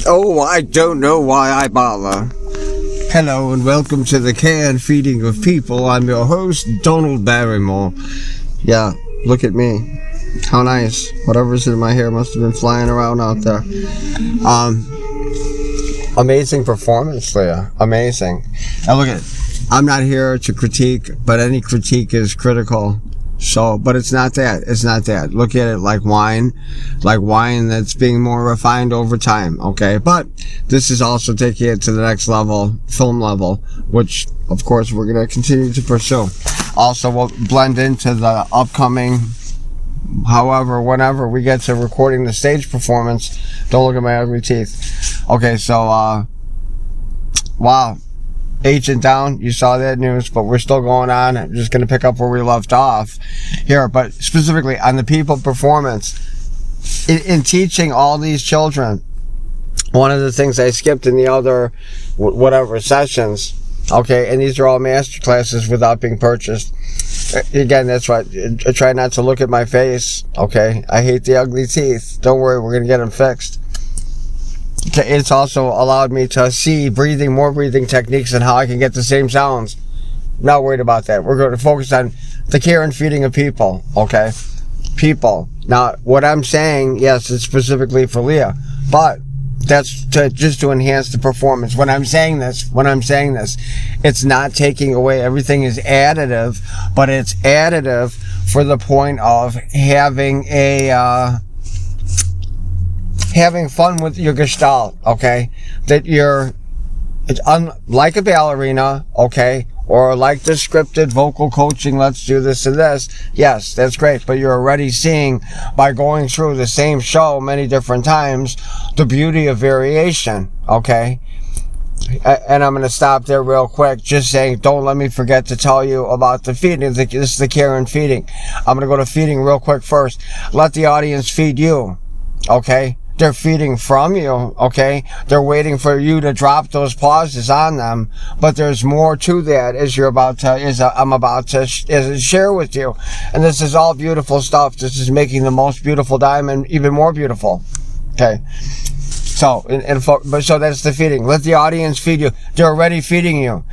Oh, I don't know why I bother. Hello and welcome to the Canned Feeding of People. I'm your host, Donald Barrymore. Yeah, look at me. How nice. Whatever's in my hair must have been flying around out there. Amazing performance, Leah. Amazing. Now look at it. I'm not here to critique, but any critique is critical. So, but it's not that. It's not that. Look at it like wine that's being more refined over time, okay? But this is also taking it to the next level, film level, which, of course, we're going to continue to pursue. Also, we'll blend into the upcoming, however, whenever we get to recording the stage performance. Don't look at my ugly teeth. Okay, so, wow. Agent down, you saw that news, but we're still going on. I'm just going to pick up where we left off here, but specifically on the people performance. In teaching all these children, one of the things I skipped in the other whatever sessions, okay, and these are all master classes without being purchased. Again, that's why I try not to look at my face, okay? I hate the ugly teeth. Don't worry, we're going to get them fixed. It's also allowed me to see more breathing techniques and how I can get the same sounds. Not worried about that. We're going to focus on the care and feeding of people, okay? People. Now, what I'm saying, yes, it's specifically for Leah, but that's just to enhance the performance. When I'm saying this, it's not taking away. Everything is additive, but it's additive for the point of having fun with your gestalt, okay? That it's like a ballerina, okay? Or like the scripted vocal coaching, let's do this and this. Yes, that's great, but you're already seeing, by going through the same show many different times, the beauty of variation, okay? And I'm going to stop there real quick, just saying, don't let me forget to tell you about the feeding. This is the care and feeding. I'm going to go to feeding real quick first. Let the audience feed you, okay? They're feeding from you, okay? They're waiting for you to drop those pauses on them, but there's more to that I'm about to share with you. And this is all beautiful stuff. This is making the most beautiful diamond even more beautiful, okay? So, so that's the feeding. Let the audience feed you. They're already feeding you.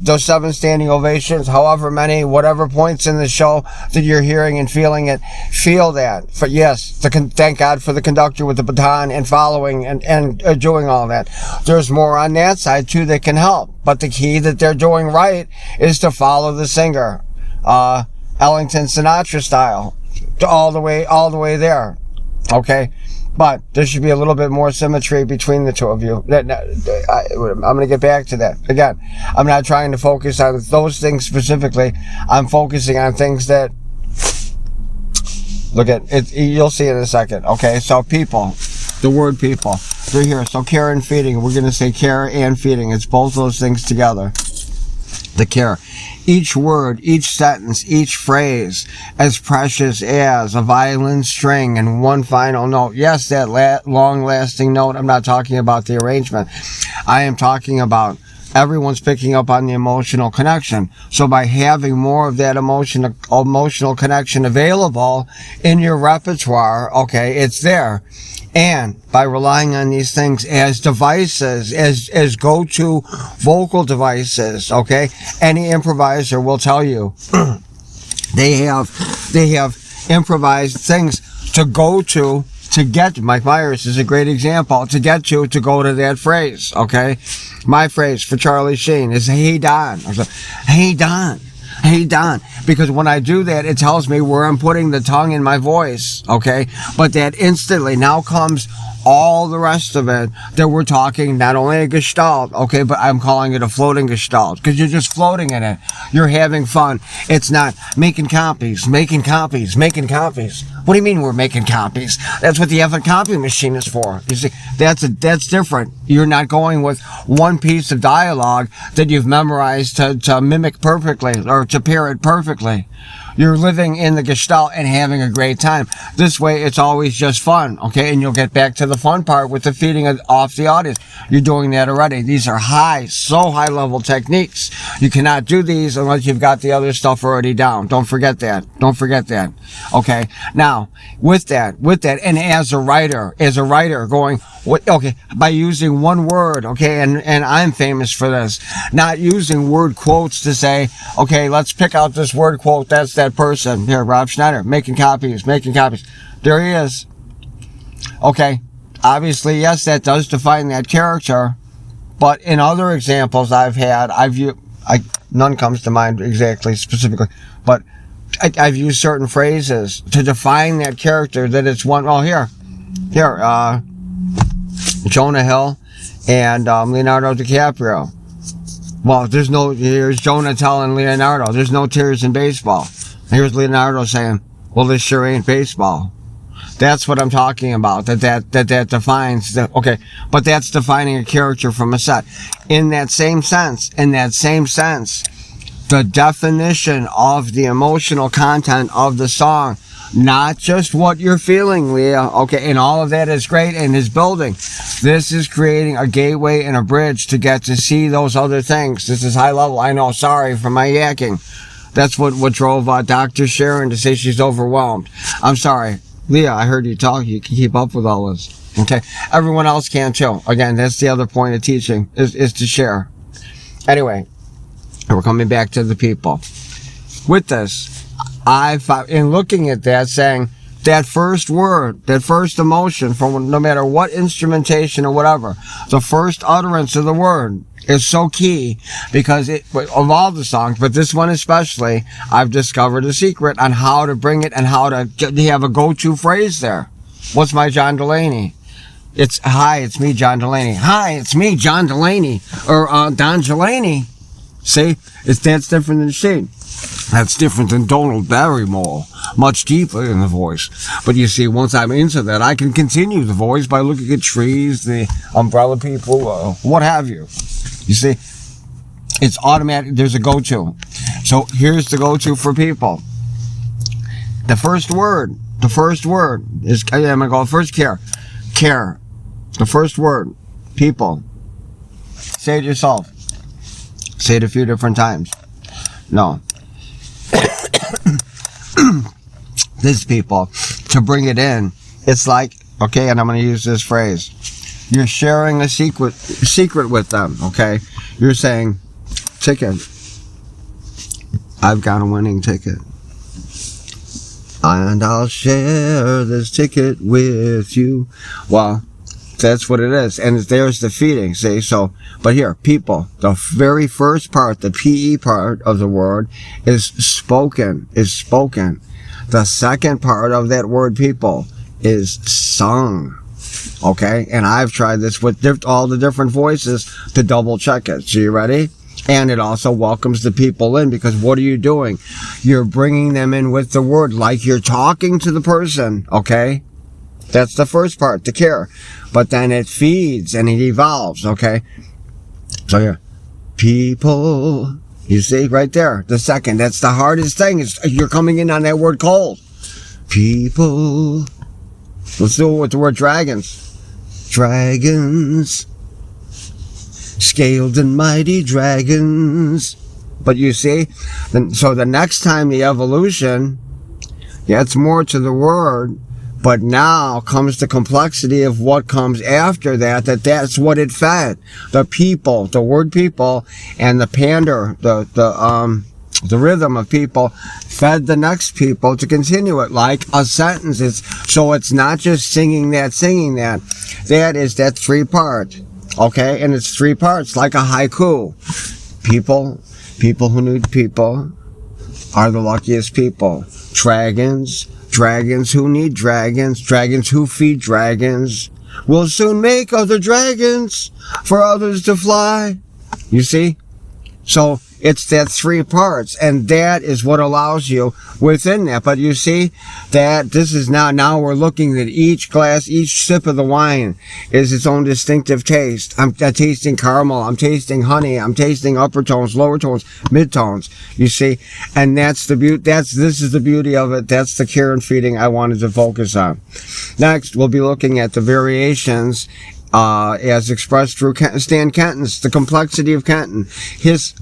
Those 7 standing ovations, however many, whatever points in the show that you're hearing and feeling it, feel that. Thank God for the conductor with the baton and following and doing all that. There's more on that side too that can help. But the key that they're doing right is to follow the singer, Ellington Sinatra style, all the way there. Okay. But there should be a little bit more symmetry between the two of you. I'm going to get back to that. Again, I'm not trying to focus on those things specifically. I'm focusing on things that, look at it, you'll see in a second. Okay, so people, the word people, they're here. So care and feeding, we're going to say care and feeding. It's both those things together. The care. Each word, each sentence, each phrase, as precious as a violin string and one final note. Yes, that long-lasting note. I'm not talking about the arrangement. I am talking about everyone's picking up on the emotional connection. So by having more of that emotional connection available in your repertoire, okay, it's there. And by relying on these things as devices, as go-to vocal devices, okay, any improviser will tell you they have improvised things to go to get. Mike Myers is a great example. To get you to go to that phrase, okay. My phrase for Charlie Sheen is "Hey Don." I was like, "Hey Don." Hey Don, because when I do that, it tells me where I'm putting the tongue in my voice, okay? But that instantly now comes all the rest of it that we're talking, not only a gestalt, okay, but I'm calling it a floating gestalt, because you're just floating in it. You're having fun. It's not making copies. What do you mean we're making copies? That's what the effing copy machine is for. You see, that's different. You're not going with one piece of dialogue that you've memorized to mimic perfectly or to parrot perfectly. You're living in the Gestalt and having a great time. This way, it's always just fun, okay? And you'll get back to the fun part with the feeding off the audience. You're doing that already. These are so high level techniques. You cannot do these unless you've got the other stuff already down. Don't forget that. Don't forget that. Okay? Now, with that, and as a writer going, by using one word, okay, and I'm famous for this, not using word quotes to say, okay, let's pick out this word quote, that's that person. Here, Rob Schneider, making copies. There he is. Okay, obviously, yes, that does define that character, but in other examples I've had, none comes to mind exactly, specifically, but I've used certain phrases to define that character, that it's one, here, Jonah Hill and Leonardo DiCaprio. Well, here's Jonah telling Leonardo, there's no tears in baseball. Here's Leonardo saying, well, this sure ain't baseball. That's what I'm talking about, that defines, but that's defining a character from a set. In that same sense, the definition of the emotional content of the song, not just what you're feeling, Leah, okay, and all of that is great and is building. This is creating a gateway and a bridge to get to see those other things. This is high level. I know, sorry for my yakking. That's what drove Dr. Sharon to say she's overwhelmed. I'm sorry. Leah, I heard you talk. You can keep up with all this. Okay? Everyone else can too. Again, that's the other point of teaching, is to share. Anyway, we're coming back to the people. With this, in looking at that, saying that first word, that first emotion, from no matter what instrumentation or whatever, the first utterance of the word is so key, because of all the songs, but this one especially, I've discovered a secret on how to bring it and how to have a go-to phrase there. What's my John Delaney? It's, hi, it's me, John Delaney. Hi, it's me, John Delaney. Or Don Delaney. See? That's different than she. That's different than Donald Barrymore. Much deeper in the voice. But you see, once I'm into that, I can continue the voice by looking at trees, the umbrella people, what have you. You see? It's automatic. There's a go-to. So here's the go-to for people. The first word is, I'm going to go first, care. Care. The first word, people. Say it yourself. Say it a few different times. No. These people, to bring it in, it's like, okay, and I'm going to use this phrase. You're sharing a secret with them, okay? You're saying, ticket. I've got a winning ticket. And I'll share this ticket with you. Well, that's what it is. And there's the feeding, see? So, but here, people, the very first part, the PE part of the word is spoken. The second part of that word, people, is sung. Okay? And I've tried this with all the different voices to double check it. So you ready? And it also welcomes the people in, because what are you doing? You're bringing them in with the word like you're talking to the person. Okay? That's the first part, the care. But then it feeds and it evolves, okay? So here, people, you see right there, the second, that's the hardest thing, is you're coming in on that word cold. People. Let's do it with the word dragons. Dragons. Scaled and mighty dragons. But you see, so the next time the evolution gets more to the word, but now comes the complexity of what comes after that's what it fed. The people, the word people, and the pander, the rhythm of people fed the next people to continue it like a sentence. So it's not just singing that. That three part. Okay? And it's three parts, like a haiku. People who need people are the luckiest people. Dragons who need dragons. Dragons who feed dragons will soon make other dragons for others to fly. You see? So it's that 3 parts, and that is what allows you within that. But you see that this is now we're looking at each glass, each sip of the wine is its own distinctive taste. I'm tasting caramel, I'm tasting honey, I'm tasting upper tones, lower tones, mid tones, you see, and that's the beauty. This is the beauty of it. That's the care and feeding I wanted to focus on. Next, we'll be looking at the variations as expressed through Stan Kenton's, the complexity of Kenton,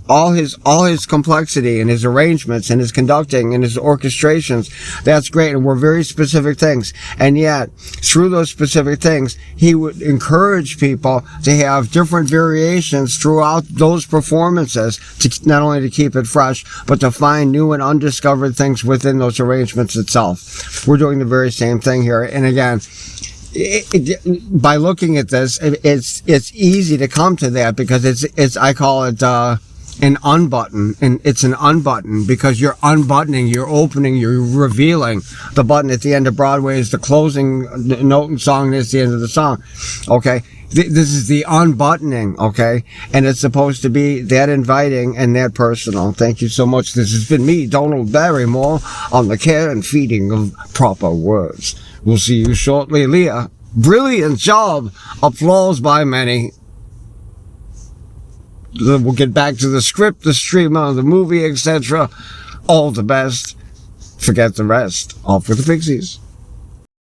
all his complexity and his arrangements and his conducting and his orchestrations. That's great, and were very specific things. And yet, through those specific things, he would encourage people to have different variations throughout those performances, to not only to keep it fresh, but to find new and undiscovered things within those arrangements itself. We're doing the very same thing here, and again, by looking at this, it's easy to come to that, because it's I call it an unbutton, and it's an unbutton because you're unbuttoning, you're opening, you're revealing. The button at the end of Broadway is the closing note and song, and it's the end of the song. Okay, this is the unbuttoning. Okay, and it's supposed to be that inviting and that personal. Thank you so much. This has been me, Donald Barrymore, on the care and feeding of proper words. We'll see you shortly, Leah. Brilliant job. Applause by many. We'll get back to the script, the stream of the movie, etc. All the best. Forget the rest. Off with the Pixies.